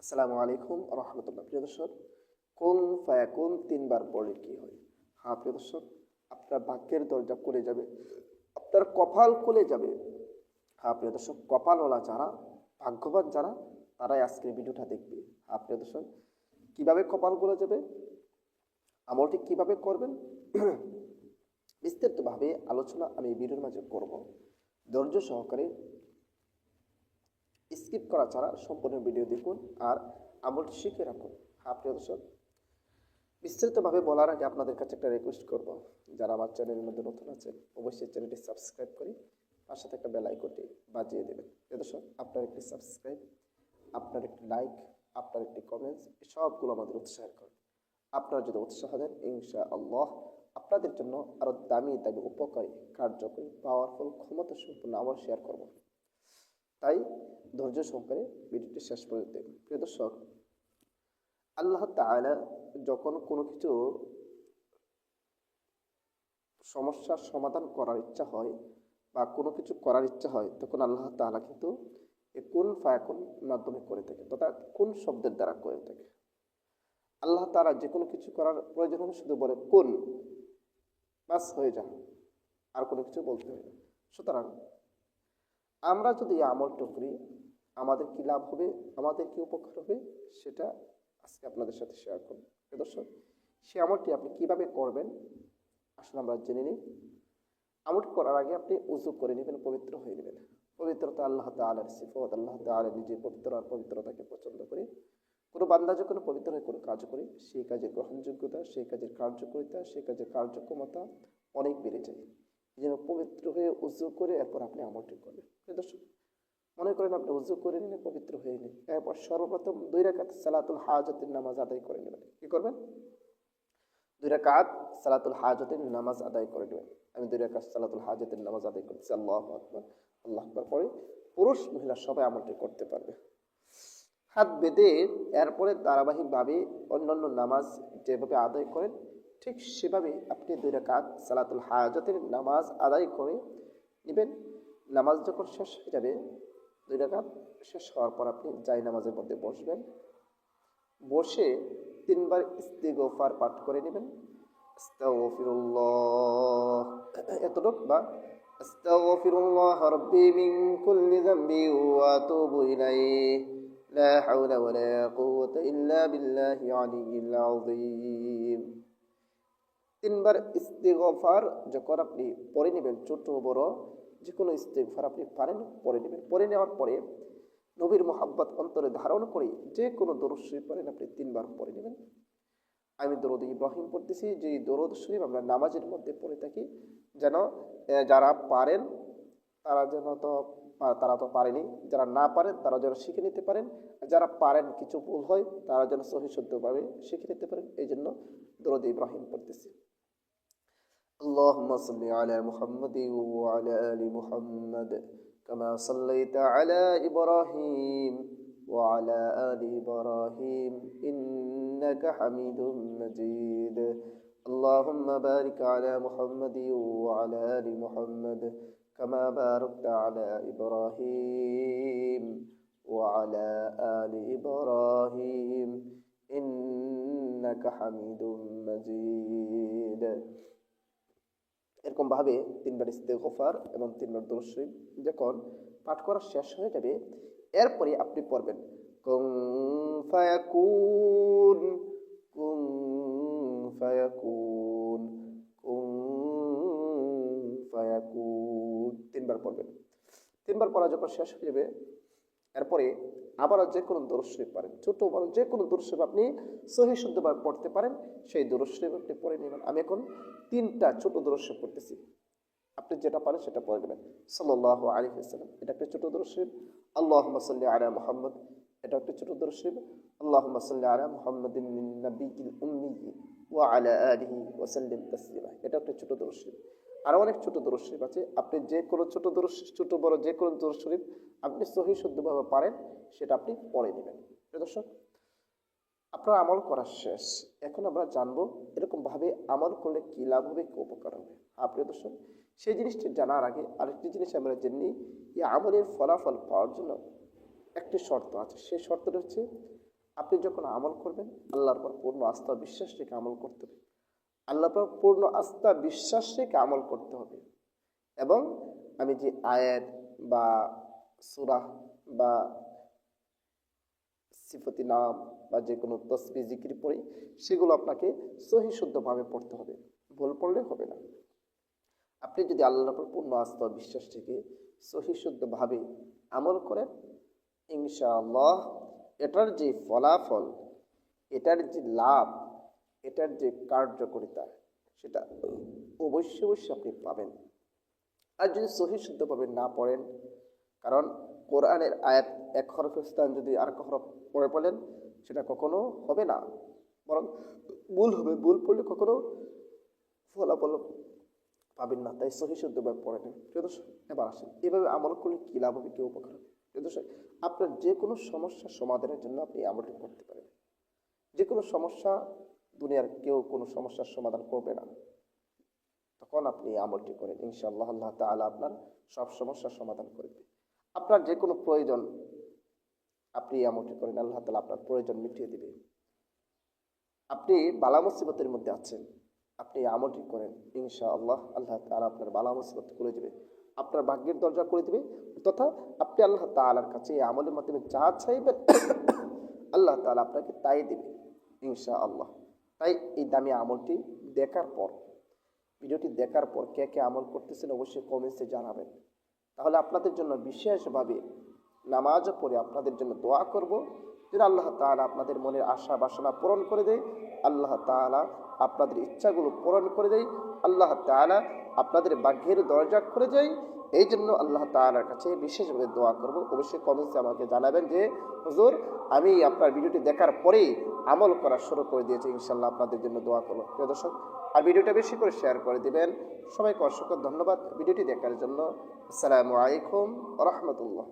আসসালামু আলাইকুম রহমতুল্লাহ। প্রিয় দর্শক, কুন ফায়াকুন তিনবার পড়লে কি হয়? হ্যাঁ প্রিয় দর্শক, আপনার ভাগ্যের দরজা খুলে যাবে, আপনার কপাল খুলে যাবে। হ্যাঁ প্রিয় দর্শক, কপালওয়ালা যারা, ভাগ্যবান যারা, তারাই আজকের ভিডিওটা দেখবে। হ্যাঁ প্রিয় দর্শক, কীভাবে কপাল খুলে যাবে, আমলটি কিভাবে করবেন, বিস্তারিতভাবে আলোচনা আমি এই ভিডিওর মাঝে করব। ধৈর্য সহকারে স্কিপ করা ছাড়া সম্পূর্ণ ভিডিও দেখুন আর আমলটি শিখে রাখুন। হ্যাঁ প্রিয় দর্শক, বিস্তারিতভাবে বলার আগে আপনাদের কাছে একটা রিকোয়েস্ট করব, যারা আমার চ্যানেলের মধ্যে নতুন আছেন অবশ্যই চ্যানেলটি সাবস্ক্রাইব করে তার সাথে একটা বেল আইকনটি বাজিয়ে দেবেন। প্রিয় দর্শক, আপনার একটি সাবস্ক্রাইব, আপনার একটি লাইক, আপনার একটি কমেন্টস, সবগুলো আমাদের উৎসাহ করে। আপনারা যদি উৎসাহ দেন, ইনশাআল্লাহ আপনাদের জন্য আরও দামি দামি উপকারী, কার্যকরী, পাওয়ারফুল, ক্ষমতা সম্পন্ন আবার শেয়ার করব। তাই ধৈর্য সহকারে ভিডিওটি শেষ পর্যন্ত দেখুন। প্রিয় দর্শক, আল্লাহ তাআলা যখন কোনো কিছু সমস্যার সমাধান করার ইচ্ছা হয় বা কোনো কিছু করার ইচ্ছা হয়, তখন আল্লাহ তাআলা কিন্তু এই কুন ফায়াকুন মাধ্যমে করে থাকে, তথা কোন শব্দের দ্বারা করে থাকে। আল্লাহ তাআলা যে কোনো কিছু করার প্রয়োজন হলে শুধু বলে কুন, বাস হয়ে যায়, আর কোনো কিছু বলতে হয় না। সুতরাং আমরা যদি এই আমলটা করি, আমাদের কি লাভ হবে, আমাদের কি উপকার হবে, সেটা আজকে আপনাদের সাথে শেয়ার করব। দর্শক, সেই আমলটি আপনি কিভাবে করবেন আসলে আমরা জেনে নিই। আমলটি করার আগে আপনি উযু করে নেবেন, পবিত্র হয়ে নেবেন। পবিত্রতা আল্লাহ তাআলার সিফত, আল্লাহ তাআলা নিজে পবিত্র আর পবিত্রতাকে পছন্দ করে। কোনো বান্দা যখন পবিত্র হয়ে কোনো কাজ করে, সেই কাজের গ্রহণযোগ্যতা, সেই কাজের কার্যকরিতা, সেই কাজের কার্যক্ষমতা অনেক বেড়ে যায়। এই জন্য পবিত্র হয়ে উযু করে এরপর আপনি আমলটি করবেন। দর্শক, মনে করেন আপনি উযু করে নিলেন, পবিত্র হয়ে নিলেন, এরপর সর্বপ্রথম 2 রাকাত সালাতুল হাজাতের নামাজ আদায় করে নেবেন। কি করবেন? 2 রাকাত সালাতুল হাজাতের নামাজ আদায় করে নেবেন। আমি 2 রাকাত সালাতুল হাজাতের নামাজ আদায় করছি, আল্লাহু আকবার, আল্লাহু আকবার পরে পুরুষ মহিলা সবাই আমলটি করতে পারবে। হাত বেঁধে এরপরে ধারাবাহিকভাবে অন্যান্য নামাজ যেভাবে আদায় করেন, ঠিক সেভাবে আপনি 2 রাকাত সালাতুল হাজাতের নামাজ আদায় করে নেবেন। নামাজ যখন শেষ হয়ে যাবে, 2 রাকাত শেষ হওয়ার পর আপনি জায় নামাজের মধ্যে বসবেন। বসে 3 বার ইস্তিগফার পাঠ করে নেবেন। আস্তাগফিরুল্লাহ এতটুক, বা আস্তাগফিরুল্লাহ রাব্বি মিন কুল্লি যামবি ওয়া আতুবু ইলাইহি লা হাওলা ওয়ালা কুওয়াতা ইল্লা বিল্লাহি আলিয়্যিল আযীম। 3 বার ইস্তিগফার যখন আপনি পড়ে নেবেন, ছোট বড় যে কোনো ইস্তিগফার আপনি পারেন পড়ে নেবেন। পড়ে নেওয়ার পরে নবীর মোহাব্বত অন্তরে ধারণ করে যে কোনো দরুদ শরীফ পড়েন আপনি 3 বার পড়ে নেবেন। আমি দরুদ ইব্রাহিম পড়তেছি, যে দরুদ শরীফ আমরা নামাজের মধ্যে পড়ে থাকি, যেন যারা পারেন তারা তো পারেনি, যারা না পারেন তারা যেন শিখে নিতে পারেন, যারা পারেন কিছু ভুল হয় তারা যেন সহি শুদ্ধভাবে শিখে নিতে পারেন। এই জন্য দরুদ ইব্রাহিম পড়তেছি। اللهم صل على محمد وعلى آل محمد كما صليت على إبراهيم وعلى آل إبراهيم إنك حميد مجيد اللهم بارك على محمد وعلى آل محمد كما باركت على إبراهيم وعلى آل إبراهيم إنك حميد مجيد। এরকম ভাবে 3 বার ইস্তেগফার এবং 3 বার দরুদ শরীফ যখন পাঠ করা শেষ হয়ে যাবে, এরপরে আপনি পড়বেন কুন ফায়াকুন, কুন ফায়াকুন, কুন ফায়াকুন, 3 বার পড়বেন। 3 বার পড়া যখন শেষ হয়ে যাবে, এরপরে আবারও যে কোনো দরুদ শরীফ পারেন, ছোট বড় যে কোনো দরুদ শরীফ আপনি সহি শুদ্ধভাবে পড়তে পারেন, সেই দরুদ শরীফ আপনি পড়ে নেবেন। আমি এখন 3টা ছোট দরুদ শরীফ পড়তেছি, আপনি যেটা পারেন সেটা পড়ে নেবেন। সাল্লাল্লাহু আলাইহি ওয়াসাল্লাম, এটা একটা ছোট দরুদ শরীফ। আল্লাহুম্মা সাল্লি আলা মুহাম্মদ, এটা একটা ছোট দরুদ শরীফ। আল্লাহুম্মা সাল্লি আলা মুহাম্মাদিন নাবিয়্যিল উম্মি ওয়া আলা আলিহি ওয়া সাল্লিম তাসলিমা, এটা একটা ছোট দরুদ শরীফ। আরও অনেক ছোট দরুদ শরীফ আছে, আপনি যে কোনো ছোট বড় যে কোনো দরুদ শরীফ আপনি সহি শুদ্ধভাবে পারেন সেটা আপনি পড়ে নেবেন। দর্শক, আপনার আমল করা শেষ, এখন আমরা জানবো এরকমভাবে আমল করলে কী লাভ হবে, কী উপকার হবে। প্রিয় দর্শক, সেই জিনিসটি জানার আগে আরেকটি জিনিস আমরা জেনে নিই, এই আমলের ফলাফল পাওয়ার জন্য একটি শর্ত আছে। সেই শর্তটা হচ্ছে আপনি যখন আমল করবেন আল্লাহর পর পূর্ণ আস্থা বিশ্বাস রেখে আমল করতে হবে। আল্লাহর পর পূর্ণ আস্থা বিশ্বাস রেখে আমল করতে হবে। এবং আমি যে আয়াত বা সূরা বা সিফতি নাম বা যে কোনো তসবিহ জিকির পড়ি, সেগুলো আপনাকে সহি শুদ্ধভাবে পড়তে হবে, ভুল পড়লে হবে না। আপনি যদি আল্লাহর উপর পূর্ণ আস্থা বিশ্বাস থেকে সহি শুদ্ধভাবে আমল করেন, ইনশাআল্লাহ এটার যে ফলাফল, এটার যে লাভ, এটার যে কার্যকারিতা, সেটা অবশ্যই অবশ্যই আপনি পাবেন। আর যদি সহি শুদ্ধভাবে না পড়েন, কারণ কোরআনের আয়াত এক হরফের স্থান যদি আর এক হরফ পড়ে পড়েন, সেটা কখনো হবে না, বরং ভুল হবে। ভুল পড়লে কখনো ফলাফল পাবেন না। তাই সহি শুদ্ধভাবে পড়ে নেন। প্রিয় দর্শক, এবার আসেন এভাবে আমল করলে কী লাভ হবে, কী উপকার হবে। প্রিয় দর্শক, আপনার যে কোনো সমস্যার সমাধানের জন্য আপনি আমলটি করতে পারেন। যে কোনো সমস্যা, দুনিয়ার কেউ কোনো সমস্যার সমাধান করবে না, তখন আপনি আমলটি করেন, ইনশাআল্লাহ আল্লাহ তাআলা আপনার সব সমস্যার সমাধান করে দেবে। আপনার যে কোনো প্রয়োজন, আপনি আমলটি করেন, আল্লাহ তাআলা আপনার প্রয়োজন মিটিয়ে দিবে। আপনি বালা মুসিবতের মধ্যে আছেন, আপনি আমলটি করেন, ইনশাআল্লাহ আল্লাহ তাআলা আপনার বালা মুসিবত করে দেবে, আপনার ভাগ্যের দরজা করে দেবে। তথা আপনি আল্লাহ তাআলার কাছে এই আমলের মাধ্যমে যা চাইবেন আল্লাহ তাআলা আপনাকে তাই দেবে, ইনশাআল্লাহ। তাই এই দামি আমলটি দেখার পর, ভিডিওটি দেখার পর কে কে আমল করতেছেন অবশ্যই কমেন্টসে জানাবেন। তাহলে আপনাদের জন্য বিশেষভাবে নামাজও পড়ে আপনাদের জন্য দোয়া করব, যেন আল্লাহ তাআলা আপনাদের মনের আশা বাসনা পূরণ করে দেয়, আল্লাহ তাআলা আপনাদের ইচ্ছাগুলো পূরণ করে দেয়, আল্লাহ তাআলা আপনাদের ভাগ্যের দরজা করে দেয়। এই জন্য আল্লাহ তাআলার কাছে বিশেষভাবে দোয়া করব। অবশ্যই কমেন্টসে আমাকে জানাবেন যে হুজুর, আমি আপনার ভিডিওটি দেখার পরেই আমল করা শুরু করে দিয়েছি, ইনশাআল্লাহ আপনাদের জন্য দোয়া করব। প্রিয় দর্শক, আর ভিডিওটা বেশি করে শেয়ার করে দিবেন। সবাইকে অসংখ্য ধন্যবাদ ভিডিওটি দেখার জন্য। আসসালামু আলাইকুম ওয়া রাহমাতুল্লাহ।